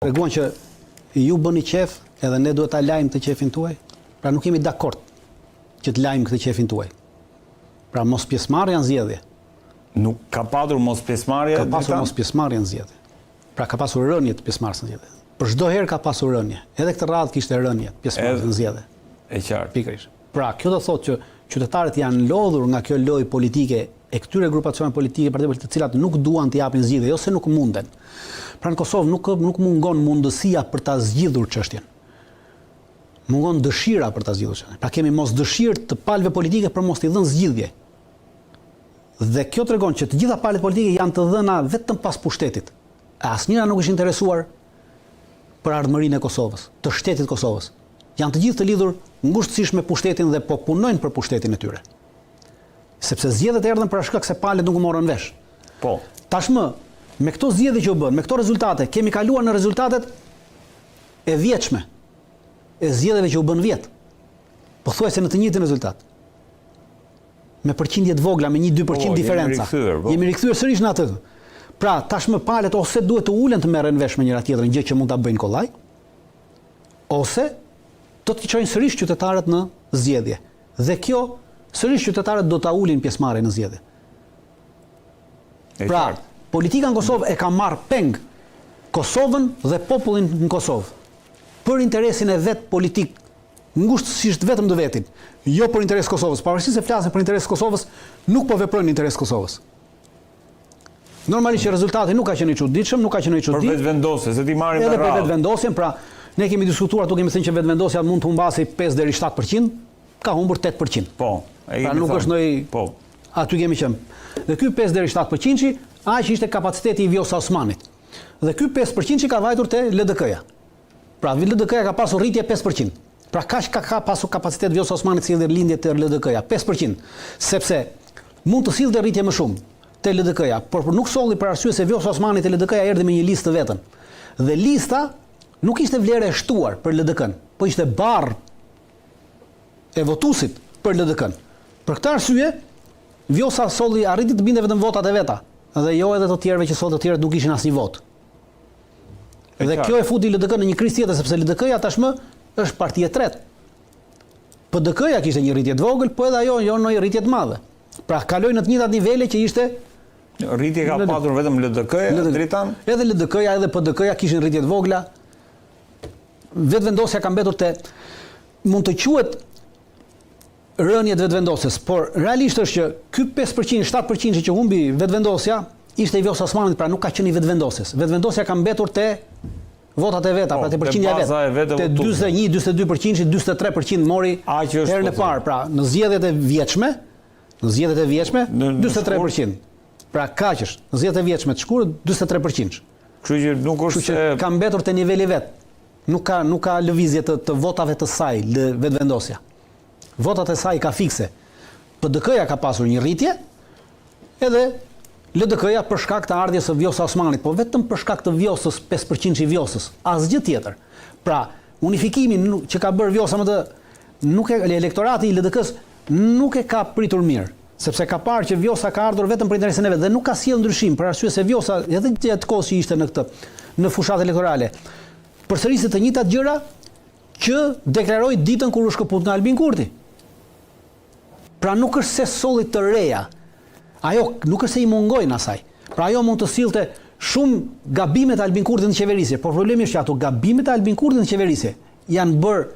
Treguan që ju bëni qef edhe ne duhet ta lajmë të qefin tuaj. Pra nuk jemi dakord që të lajmë këtë qefin tuaj. Pra mos pjesëmarrja në zgjedhje. Nuk ka padur mos pjesëmarrje? Ka pasur mos pjesëmarrje në zgjedhje. Pra ka pasur rënje të pjesëmarrjes në zgjedhje. Për çdo herë ka pasur rënje. Edhe këtë radhë kishte rënje pjesëmarrjes në zgjedhje. E qartë. Pikërisht. Pra kjo do thotë që qytetarët janë lodhur nga kjo lojë politike e këtyre grupacione politike, partive politike, të cilat nuk duan të japin zgjidhje ose nuk munden. Pra në Kosovë nuk mungon mundësia për ta zgjidhur çështjen. Mungon dëshira për ta zgjidhur çështjen. Pra kemi mos dëshirë të palëve politike për mos t'i dhënë zgjidhje. Dhe kjo tregon që të gjitha palët politike janë të dhëna vetëm pas pushtetit. Asnjëra nuk është interesuar për ardhmërinë e Kosovës, të shtetit Kosovës. Janë të gjithë të lidhur ngushtësisht me pushtetin dhe po punojnë për pushtetin e tyre. Sepse zgjedhjet erdhën për shkak se palët nuk u morën vesh. Po. Tashmë, me këto zgjedhje që u bën, me këto rezultate, kemi kaluar në rezultatet e vjetshme e zgjedhjeve që u bën vjet. Pothuajse në të njëjtin rezultat. Me përqindje të vogla, me 1-2% diferenca. Jemi rikthyer sërish në atë. Pra, tashmë palët ose duhet të ulen të merren vesh me njëra tjetrën, gjë që mund ta bëjnë kollaj, ose do të çojnë sërish qytetarët në zgjedhje. Dhe kjo sërish qytetarët do ta ulin pjesëmarrjen në zgjedhje. Pra, politika në Kosovë e ka marrë peng Kosovën dhe popullin në Kosovë për interesin e vet politik, ngushtësisht vetëm të vetin, jo për interes Kosovës. Pavarësisht se flasin për interes Kosovës, nuk po veprojnë në interes Kosovës. Normalisht që rezultati nuk ka qenë i çuditshëm, nuk ka qenë i çuditshëm. Për vetvendosje, se ti marrin me radhë. Edhe për vetvendosjen, pra ne kemi diskutuar, tu kemi thënë që vetvendosja mund të humbasë 5 deri 7%, ka humbur 8%. Po. Pra nuk është ndonjë. Po. Aty kemi qenë. Dhe ky 5 deri 7% aq ishte kapaciteti i Vjosa Osmanit. Dhe ky 5% ka vajtur te LDK-ja. Pra LDK-ja ka pasur rritje 5%. Pra kaq ka pasur kapacitet Vjosa Osmanit si dhe lindje te LDK-ja, 5%. Sepse mund të sillte rritje më shumë te LDK-ja, por nuk solli për arsye se Vjosa Osmani te LDK-ja erdhi me një listë të vetën. Dhe lista nuk ishte vlerë e shtuar për LDK-n, po ishte barr e votuesit për LDK-n. Për këtë arsye, Vjosa solli arriti të binte vetëm votat e veta, dhe jo edhe të tjerëve që solli të tjerët nuk kishin asnjë vot. Dhe kjo e futi LDK në një krizë tjetër, sepse LDK-ja tashmë është parti e tretë. PDK-ja kishte një rritje të vogël, po edhe ajo jo në një rritje të madhe. Pra kaloi në të njëjtat nivele që ishte rritje ka patur vetëm LDK-ja, dritan? Edhe LDK-ja edhe PDK-ja kishin rritje të vogla. Vetvendosja ka mbetur te mund të quhet rënje të vetvendosjes, por realisht është që ky 5%, 7% që humbi vetvendosja ishte i Vjosa Osmanit, pra nuk ka qenë i vetvendosjes. Vetvendosja ka mbetur te votat e veta, pra te përqindja e vet. Te 41, 42%, 43% mori herën e parë, pra në zgjedhjet e vjetshme, 43%. Pra kaq është, në zgjedhjet e vjetshme të shkurtë 43%. Kështu që nuk është se ka mbetur te niveli vet. Nuk ka lëvizje të votave të saj vetvendosja. Votat e saj ka fikse. PDK-ja ka pasur një rritje, edhe LDK-ja për shkak të ardhjes së Vjosa Osmanit, po vetëm për shkak të Vjosës, 5% i Vjosës, asgjë tjetër. Pra, unifikimi që ka bërë Vjosa më të elektorati i LDK-s nuk e ka pritur mirë, sepse ka parë që Vjosa ka ardhur vetëm për interesin e vet dhe nuk ka sjellë ndryshim, për arsye se Vjosa edhe gjatë kohës që ishte në fushat elektorale, përsëriste të njëjtat gjëra që deklaroi ditën kur u shkëput nga Albin Kurti. Pra nuk është se solli të reja. Ajo nuk është se i mungojnë asaj. Pra ajo mund të sillte shumë gabimet e Albin Kurtit në qeverisje, por problemi është që ato gabimet e Albin Kurtit në qeverisje janë bërë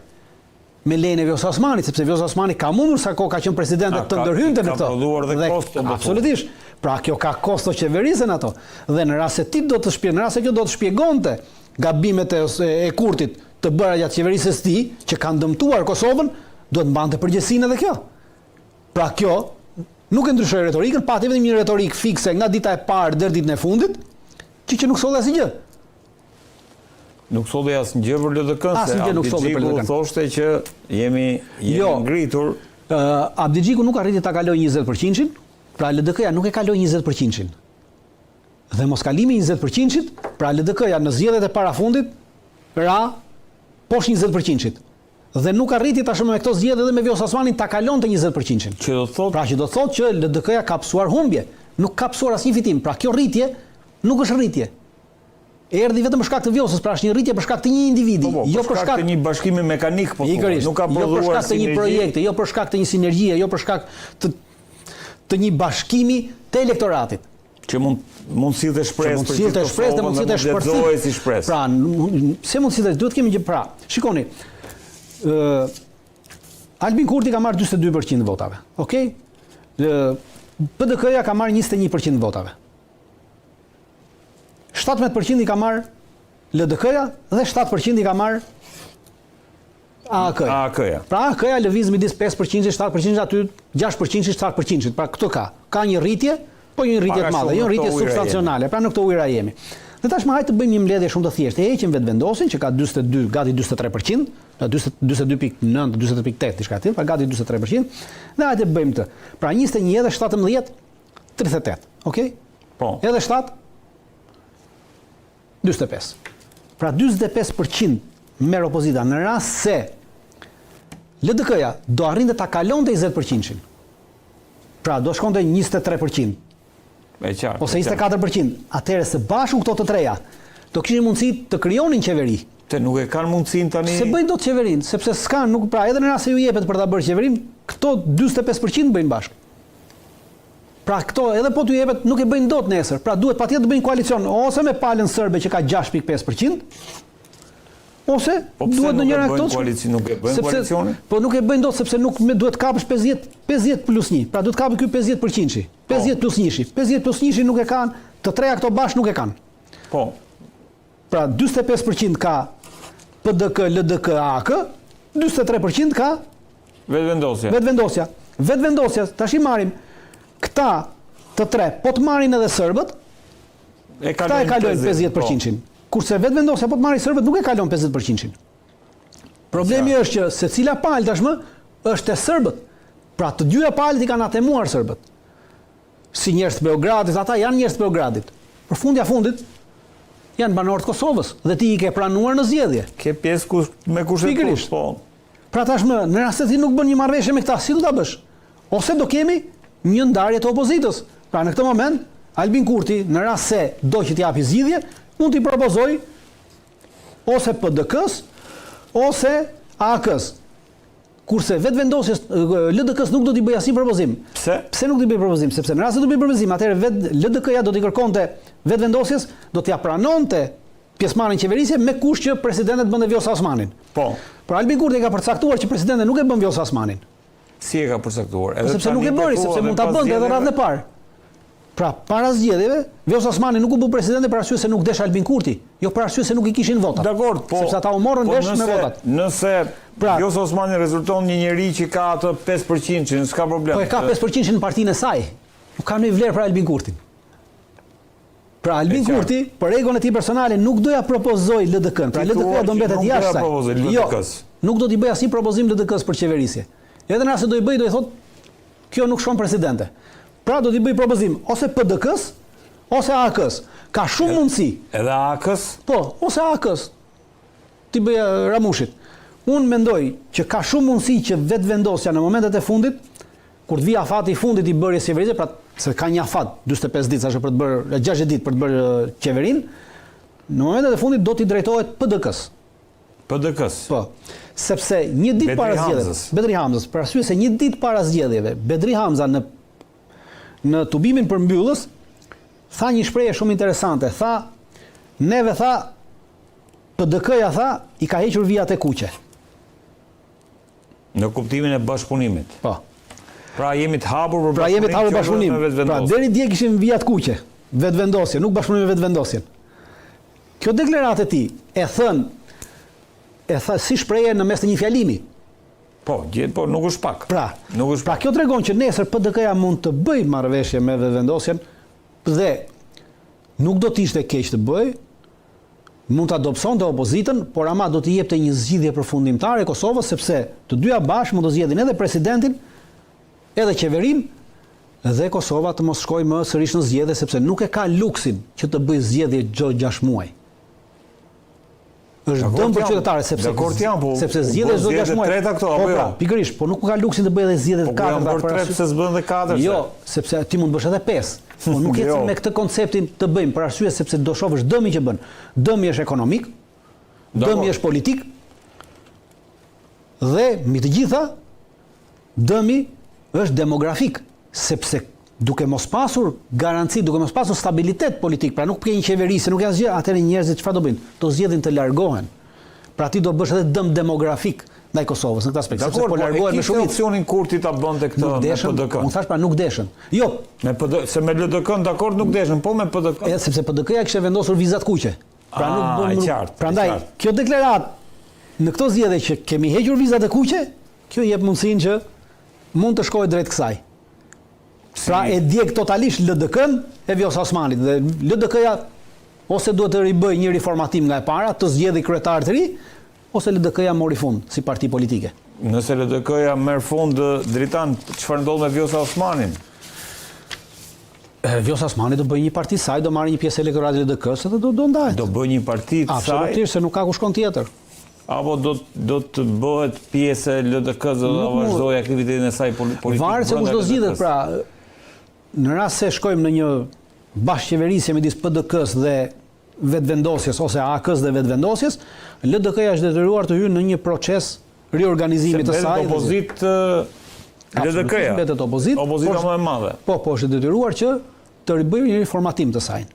me lejen e Vjosa Osmanit, sepse Vjosa Osmani ka mundur sa kohë ka qenë president të ndërhynte në këto. Absolutisht. Pra kjo ka kosto qeverisje në ato. Dhe në rast se ti do të në rast se kjo do të shpjegonte gabimet e Kurtit të bëra gjatë qeverisjes së tij, që kanë dëmtuar Kosovën, duhet mbante përgjegjësinë edhe kjo. Pra kjo nuk e ndryshoi retorikën, pati vetëm një retorik fikse nga dita e parë deri ditën e fundit, që nuk solli asgjë. Nuk solli asgjë për LDK-n, se Abdigjiku thoshte që jemi ngritur. Abdigjiku nuk arriti ta kalojë 20%, pra LDK-ja nuk e kaloi 20%. Dhe mos kalimi 20%, pra LDK-ja në zgjedhjet e parafundit ra poshtë 20%. Dhe nuk arriti tashmë me këto zgjedhje dhe me Vjosa Osmanin ta kalonte 20%. Që do të thotë, pra që do të thotë që LDK-ja ka psuar humbje, nuk ka psuar asnjë fitim. Pra kjo rritje nuk është rritje. erdhi vetëm për shkak të vjosës, pra është një rritje për shkak të një individi, jo për shkak të një bashkimi mekanik, nuk ka jo për shkak të një projekti, jo për shkak të një sinergjie, jo për shkak të një bashkimi të elektoratit. Që mund sillte shpresë për të Kosovën, mund sillte shpërthej si shpresë. Pra, se mund sillte, duhet kemi gjë pra. Shikoni, Albin Kurti ka marrë 42% votave, okay? PDK-ja ka marrë 21% votave. 17% i ka marrë LDK-ja dhe 7% i ka marrë AAK-ja. Pra AAK-ja lëviz midis 5%, 7% aty, 6%, 7%. Pra këto ka një rritje, po një rritje të madhe, jo një rritje substancionale. Pra në këto ujëra jemi. Dhe tashmë hajtë të bëjmë një mbledhje shumë të thjeshtë. E heqim vetëvendosin që ka 42, gati 43%, 42.9, 43.8 diçka tillë, pra gati 43%. Dhe hajtë të bëjmë të. Pra 21 edhe 17, 38. Okej? Po. Edhe 7 45. Pra 45% merr opozita në rast se LDK-ja do arrinte ta kalonte 20%. Pra do shkonte 23%. Ose 24%. Atëherë së bashku këto të treja do kishin mundësi të krijonin qeveri. Te nuk e kanë mundësinë tani. Se bëjnë dot qeverinë, sepse s'kan, nuk pra edhe në rast se ju jepet për ta bërë qeverinë, këto 45% bëjnë bashkë. Pra këto edhe po t'ju jepet nuk e bëjnë dot nesër. Pra duhet patjetër të bëjnë koalicion ose me palën serbe që ka 6.5%, ose duhet në njëra këto nuk e bëjnë koalicioni. Po nuk e bëjnë dot sepse nuk duhet kapësh 50 plus 1. Pra duhet kapë ky 50%. 50 plus 1. 50 plus 1 nuk e kanë, të treja këto bashkë nuk e kanë. Po. Pra 45% ka PDK, LDK, AK, 43% ka vetëvendosja. Vetëvendosja, tash i marrim këta të tre, po të marrin edhe serbët, këta e kalojnë 50%. Kurse vetëvendosja po të marrin serbët nuk e kalon 50%. Problemi është që secila palë tashmë është e serbët. Pra të dyja palët i kanë atemuar serbët. Si njerëz të Beogradit, ata janë njerëz të Beogradit. Për fundja fundit janë banorë të Kosovës dhe ti i ke pranuar në zgjedhje. Ke pjesë me kushtetues, po. Pra tashmë në rast se ti nuk bën një marrëveshje me këta, si do ta bësh? Ose do kemi një ndarje të opozitës. Pra në këtë moment Albin Kurti në rast se do që t'japi zgjidhje, mund t'i propozoj ose PDK-s ose AK-s. Kurse vetëvendosjes LDK-s nuk do t'i bëj asnjë propozim. Pse? Pse nuk do t'i bëj propozim? Sepse në rast se do t'i bëj propozim, atëherë LDK-ja do t'i kërkonte vetëvendosjes, do t'ia pranonte pjesëmarrjen qeverisje me kusht që presidentet bënte Vjosa Osmanin. Po. Por Albin Kurti ka përcaktuar që presidenti nuk e bën Vjosa Osmanin. Si e ka përcaktuar? Sepse nuk e bëri, sepse mund ta bënte edhe radhën e parë. Pra, para zgjedhjeve, Vjosa Osmani nuk u bë presidente për arsye se nuk desh Albin Kurti, jo për arsye se nuk i kishin votat. Dakor, po. Sepse ata u morën vesh me votat. Nëse Vjosa Osmani rezulton një njerëz që ka atë 5%, s'ka problem. Po e ka 5% në partinë e saj. Nuk ka ndonjë vlerë për Albin Kurtin. Pra Albin Kurti, për egon e tij personale, nuk doja propozoj LDK-n. Pra LDK-ja do mbetet jashtë saj. Jo, nuk do t'i bëj asnjë propozim LDK-s për qeverisje. Edhe nëse do i bëj, do i thotë, kjo nuk shkon presidente. Pra do t'i bëj propozim ose PDK-s ose AK-s. Ka shumë mundësi. Edhe AK-s? Po, ose AK-s. T'i bëj Ramushit. Unë mendoj që ka shumë mundësi që vetëvendosja në momentet e fundit, kur të vijë afati i fundit i bërjes qeverisë, pra se ka një afat 45 ditë ashtu për të bërë 60 ditë për të bërë qeverinë, në momentet e fundit do t'i drejtohet PDK-s. PDK-s. Po. Sepse një ditë para zgjedhjeve, Bedri Hamzës, për arsye se një ditë para zgjedhjeve, Bedri Hamza në tubimin për mbyllës tha një shprehje shumë interesante. Tha, neve tha PDK-ja tha i ka hequr vijat e kuqe. Në kuptimin e bashkëpunimit. Po. Pra jemi të hapur për bashkëpunim. Pra jemi të hapur bashkëpunim. Pra deri dje kishim vijat kuqe, vetëvendosje, nuk bashkëpunim me vetëvendosjen. Kjo deklaratë e tij e tha si shprehje në mes të një fjalimi. Po, nuk është pak. Pra kjo tregon që nesër PDK-ja mund të bëj marrëveshje me vetëvendosjen dhe nuk do të ishte keq të bëj, mund të adopsonte opozitën, por ama do t'i jepte një zgjidhje përfundimtare Kosovës, sepse të dyja bashkë mund të zgjedhin edhe presidentin, edhe qeverin, dhe Kosova të mos shkojë më sërish në zgjedhje, sepse nuk e ka luksin që të bëj zgjedhje çdo 6 muaj. Është dëm për qytetarët sepse zgjedhjet çdo 6 muaj. Pikërisht, po nuk ka luksin të bëj edhe zgjedhjet 4 për 3 se s'bën edhe 4. Jo, sepse ti mund të bësh edhe 5. Po nuk ecim me këtë konceptin të bëjmë për arsye sepse do shohësh dëmi që bën. Dëmi është ekonomik, dëmi është politik dhe mbi të gjitha dëmi është demografik, sepse duke mos pasur garanci, duke mos pasur stabilitet politik, pra nuk ke një qeveri, se nuk janë asgjë, atëherë njerëzit çfarë do bëjnë? Do zgjedhin të largohen. Pra ti do bësh edhe dëm demografik ndaj Kosovës në këtë aspekt, sepse po largohen me shumë. Opsionin Kurti ta bënte këtë me PDK. Unë thash pra nuk deshën. Jo, me PDK, se me LDK dakord nuk deshën, po me PDK. Edhe sepse PDK-ja kishte vendosur vizat kuqe. Pra nuk bën. Prandaj kjo deklaratë në këto zgjedhje që kemi hequr vizat e kuqe, kjo jep mundësinë që mund të shkojë drejt kësaj. Pra e djeg totalisht LDK-n e Vjosa Osmanit dhe LDK-ja ose duhet të ribëj një riformatim nga e para, të zgjedhë kryetar të ri, ose LDK-ja mori fund si parti politike. Nëse LDK-ja merr fund, Dritan, çfarë ndodh me Vjosa Osmanin? Vjosa Osmani do bëj një parti saj, do marrë një pjesë elektorale të LDK-s dhe do ndahet. Do bëj një parti saj. Absolutisht, se nuk ka ku shkon tjetër. Apo do të bëhet pjesë e LDK-s dhe do vazhdoj aktivitetin e saj politik. Varet se kush do zgjidhet, pra në rast se shkojmë në një bashkëqeverisje midis PDK-s dhe vetëvendosjes ose AK-s dhe vetëvendosjes, LDK-ja është detyruar të hyjë në një proces riorganizimi të saj. Se opozitë LDK-ja. Mbetet opozitë. Opozita më e madhe. Po, është detyruar që të ribëjë një riformatim të saj.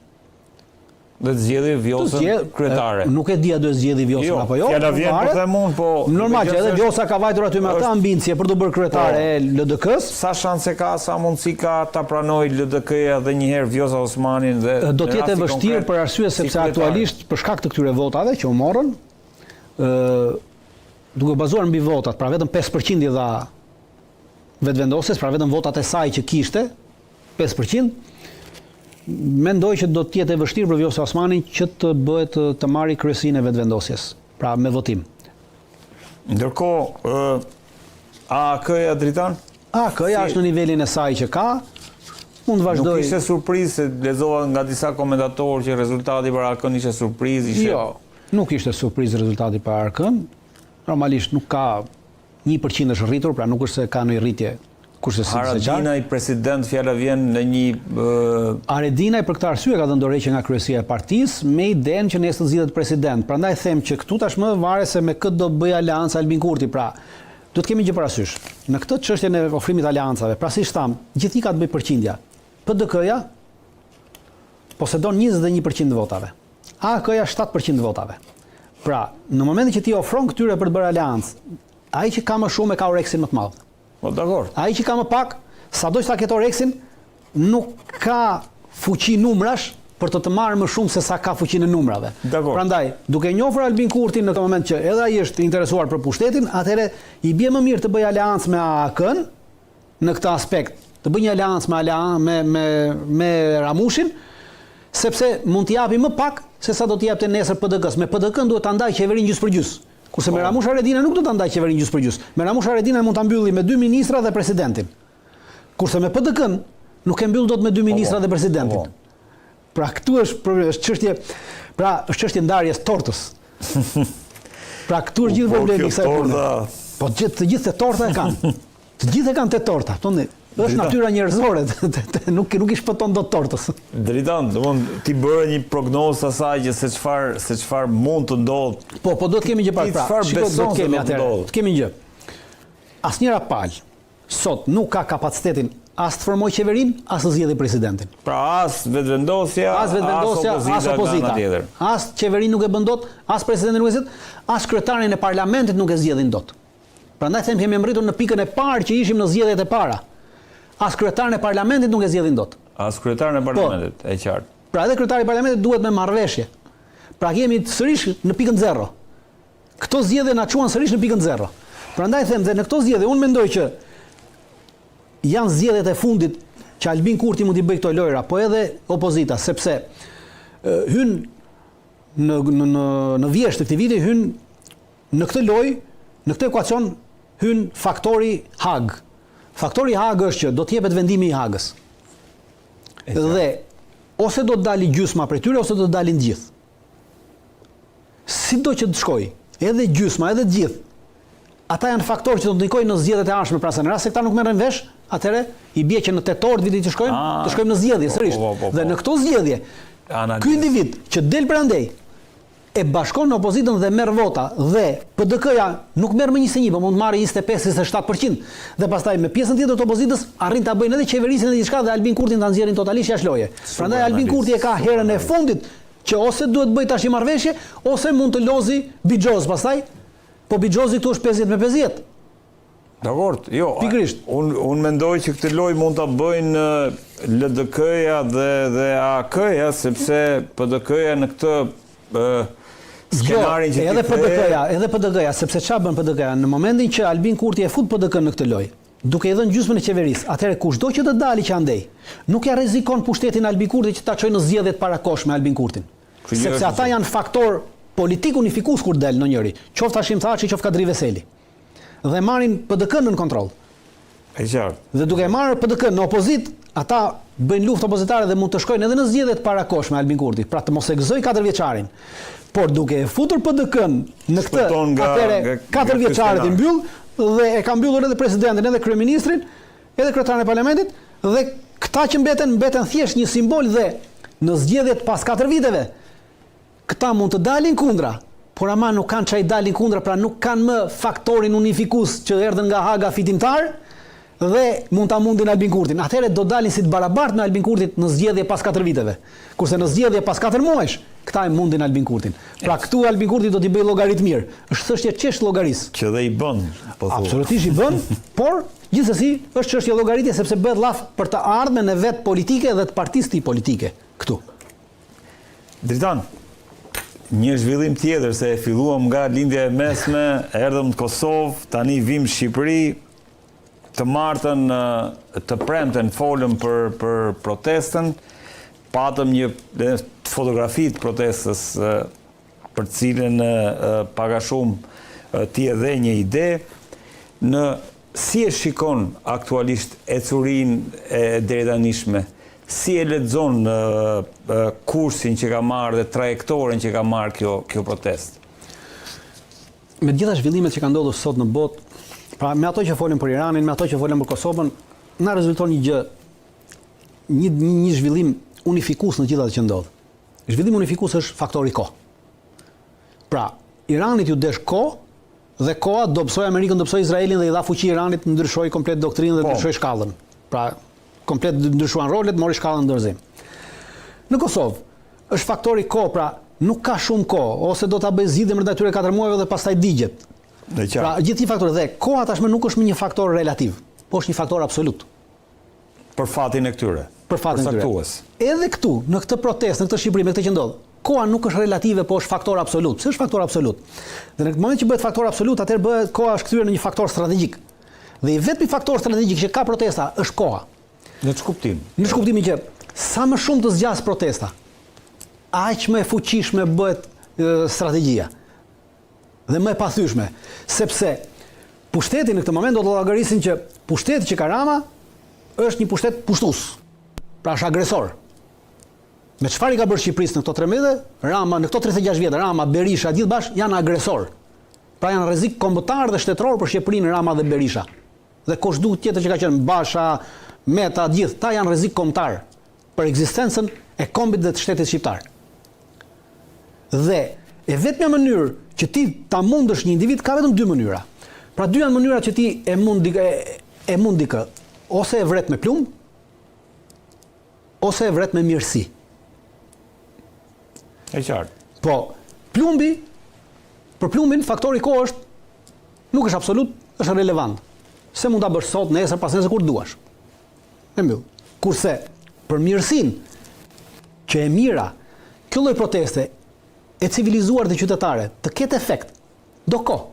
Dhe të zgjedhë Vjosën kryetare. Nuk e di a do të zgjedhë Vjosën apo jo. Fjala vjen po them unë, po normal që edhe Vjosa ka vajtur aty me atë ambicie për të bërë kryetare e LDK-s. Sa shanse ka, sa mundësi ka ta pranoj LDK-ja edhe një herë Vjosa Osmanin dhe do të jetë e vështirë për arsye sepse aktualisht për shkak të këtyre votave që u morën, duke bazuar mbi votat, pra vetëm 5% i dha vetëvendosjes, pra vetëm votat e saj që kishte, 5%. Mendoj që do të jetë e vështirë për Vjosa Osmanin që të bëhet të marrë kryesinë e vetëvendosjes, pra me votim. Ndërkohë, AK-ja Dritan? AK-ja është në nivelin e saj që ka, mund të vazhdoj. Nuk ishte surprizë, se lexova nga disa komentatorë që rezultati për AK-n ishte surprizë. Jo, nuk ishte surprizë rezultati për AK-n. Normalisht nuk ka 1% është rritur, pra nuk është se ka në rritje. Haradinaj, president, fjala vjen në një... Haradinaj për këtë arsye ka dhënë dorëheqje nga kryesia e partisë me idenë që nesër zgjidhet president. Prandaj them që këtu tashmë varet se me këtë do bëj aleancë Albin Kurti. Pra, do të kemi gjë parasysh. Në këtë çështjen e ofrimit të aleancave, pra siç tham, gjithnjë ka të bëjë përqindja. PDK-ja posedon 21% të votave. AK-ja 7% të votave. Pra, në momentin që ti ofron këtyre për të bërë aleancë, ai që ka më shumë ka oreksin më të madh. Po dakor. Ai që ka më pak, sado që ta ketë oreksin, nuk ka fuqi numrash për të marrë më shumë se sa ka fuqinë e numrave. Prandaj, duke njohur Albin Kurtin në këtë moment që edhe ai është interesuar për pushtetin, atëherë i bie më mirë të bëjë aleancë me AK-n në këtë aspekt, të bëjë një aleancë me Ramushin, sepse mund t'i japi më pak se sa do t'i japte nesër PDK-s. Me PDK-n duhet ta ndajë qeverinë gjys për gjys. Kurse me Ramush Haradinaj nuk do ta ndajë qeverinë gjys për gjys. Me Ramush Haradinaj mund ta mbylli me 2 ministra dhe presidentin. Kurse me PDK-n nuk e mbyll dot me 2 ministra dhe presidentin. Pra këtu është çështje, pra është çështje ndarjes tortës. Pra këtu është gjithë problemi i kësaj pune. Po të gjithë torta e kanë. Të gjithë e kanë te torta. Thonë, është natyra njerëzore, nuk i shpëton dot tortës. Dritan, domthonë ti bëre një prognozë asaj që se çfarë mund të ndodhë. Po do të kemi gjë para. Pra, do të kemi atëherë. Të kemi gjë. Asnjëra palë sot nuk ka kapacitetin as të formojë qeverinë, as të zgjedhë presidentin. Pra as vetëvendosja, as opozita. As qeverinë nuk e bën dot, as presidenti nuk e zgjedh, as kryetarin e parlamentit nuk e zgjedhin dot. Prandaj them kemi mbërritur në pikën e parë që ishim në zgjedhjet e para. As kryetarin e parlamentit nuk e zgjedhin dot. As kryetarin e parlamentit, e qartë. Pra edhe kryetari i parlamentit duhet me marrëveshje. Pra jemi sërish në pikën 0. Këto zgjedhje na çuan sërish në pikën 0. Prandaj them se në këto zgjedhje unë mendoj që janë zgjedhjet e fundit që Albin Kurti mund t'i bëjë këto lojra, po edhe opozita, sepse hyn në vjesht të këtij viti hyn në këtë lojë, në këtë ekuacion hyn faktori Hag. Faktori Hag është që do të jepet vendimi i Hagës. Dhe ose do të dalë gjysma prej tyre ose do të dalin të gjithë. sido që të shkoj, edhe gjysma, edhe të gjithë, ata janë faktorë që do të ndikojnë në zgjedhjet e ardhshme, pra se në rast se këta nuk merren vesh, atëherë i bie që në tetor të vitit që shkojmë, të shkojmë në zgjedhje sërish. Dhe në këto zgjedhje, ky individ që del prandej e bashkon në opozitën dhe merr vota dhe PDK-ja nuk merr më 21, por mund të marrë 25-27% dhe pastaj me pjesën tjetër të opozitës arrin ta bëjnë edhe qeverisin e diçka dhe Albin Kurtin ta nxjerrin totalisht jashtë loje. Prandaj Albin Kurti e ka herën e fundit që ose duhet bëj tash marrëveshje ose mund të lozi Bixhoz pastaj, po Bixhozi këtu është 50-50. Dakor, jo. Pikërisht. Unë mendoj që këtë lojë mund ta bëjnë LDK-ja dhe AK-ja sepse PDK-ja në këtë skenarin që edhe PDK-ja, sepse çfarë bën PDK-ja në momentin që Albin Kurti e fut PDK në këtë lojë, duke i dhënë gjysmën e qeverisë, atëherë kushdo që të dalë që andej, nuk ja rrezikon pushtetin Albin Kurti që ta çojë në zgjedhjet parakoshme Albin Kurtin. Sepse ata janë faktor politik unifikues kur del në njëri, qoftë Hashim Thaçi, qoftë Kadri Veseli. Dhe marrin PDK-n në kontroll. E qartë. Dhe duke marrë PDK në opozit, ata bëjnë luftë opozitare dhe mund të shkojnë edhe në zgjedhjet parakoshme Albin Kurti, pra të mos e gëzoj 4 vjeçarin. Por duke e futur PDK-n në këtë, atëre 4 vjeçarit i mbyll dhe e ka mbyllur edhe presidentin, edhe kryeministrin, edhe kryetarin e parlamentit dhe këta që mbeten thjesht një simbol dhe në zgjedhjet pas 4 viteve këta mund të dalin kundra, por ama nuk kanë çaj dalin kundra, pra nuk kanë më faktorin unifikues që erdhën nga Haga fitimtar dhe mund ta mundin Albin Kurtin. Atëherë do dalin si të barabartë me Albin Kurtit në zgjedhje pas 4 viteve. Kurse në zgjedhje pas 4 muajsh, këta e mundin Albin Kurtin. Pra këtu Albin Kurti do t'i bëj llogarit mirë. Është çështje çështë llogarisë. Që dhe i bën, po thua. Absolutisht i bën, por gjithsesi është çështje llogaritje sepse bëhet llaf për të ardhmen e vet politike dhe të partisë tij politike këtu. Dritan, një zhvillim tjetër se e filluam nga lindja e mesme, erdhëm në Kosovë, tani vim në Shqipëri, të martën të premten folëm për protestën, patëm një fotografi të protestës për cilën paka shumë ti edhe një ide, në si e shikon aktualisht ecurin e drejtanishme, si e lexon kursin që ka marrë dhe trajektoren që ka marrë kjo protestë? Me gjitha zhvillimet që ka ndodhur sot në botë, pra me ato që folën për Iranin, me ato që folën për Kosovën, na rezulton një gjë, një zhvillim unifikues në gjitha ato që ndodh. Zhvillimi unifikues është faktori kohë. Pra, Iranit ju desh kohë dhe koha do psoj Amerikën, do psoj Izraelin dhe i dha fuqi Iranit, ndryshoi komplet doktrinën dhe ndryshoi shkallën. Pra, komplet ndryshuan rolet, mori shkallën në dorëzim. Në Kosovë është faktori kohë, pra nuk ka shumë kohë, ose do ta bëj zgjidhje ndaj atyre 4 muajve dhe pastaj digjet. Pra, gjithë këto faktorë dhe koha tashmë nuk është më një faktor relativ, po është një faktor absolut. Për fatin e këtyre. Për fatin e këtyre. Edhe këtu, në këtë protestë, në këtë Shqipëri, me këtë që ndodh, koha nuk është relative, po është faktor absolut. Pse është faktor absolut? Dhe në moment që bëhet faktor absolut, atëherë bëhet koha është kthyer në një faktor strategjik. Dhe i vetmi faktor strategjik që ka protesta është koha. Në ç'kuptim? Në ç'kuptimin që sa më shumë të zgjas protesta, aq më e fuqishme bëhet strategjia. Dhe më e pathyeshme, sepse pushteti në këtë moment do të llogarisin që pushteti që ka Rama është një pushtet pushtues. Pra është agresor. Me çfarë i ka bërë Shqipërisë në këto 13 vjet? Rama në këto 36 vjet, Rama, Berisha, gjithë bashkë janë agresor. Pra janë rrezik kombëtar dhe shtetëror për Shqipërinë Rama dhe Berisha. Dhe kushdo tjetër që ka qenë Basha, Meta, gjithë ta janë rrezik kombëtar për ekzistencën e kombit dhe të shtetit shqiptar. Dhe e vetmja mënyrë që ti ta mundësh një individ ka vetëm 2 mënyra. Pra 2 janë mënyrat që ti e mund dikë, ose e vret me plumb, ose e vret me mirësi. E qartë. Po, për plumbin faktori kohë nuk është absolut, është relevant. Se mund ta bësh sot, nesër, pas nesër kur duash. E mbyll. Kurse për mirësinë që e mira, kjo lloj proteste e civilizuar dhe qytetare të ketë efekt, do kohë.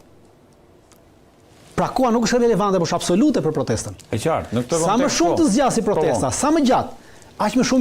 Pra koha nuk është relevante, por është absolute për protestën. E qartë, në këtë sa më shumë të zgjasë protesta, sa më gjatë, aq më shumë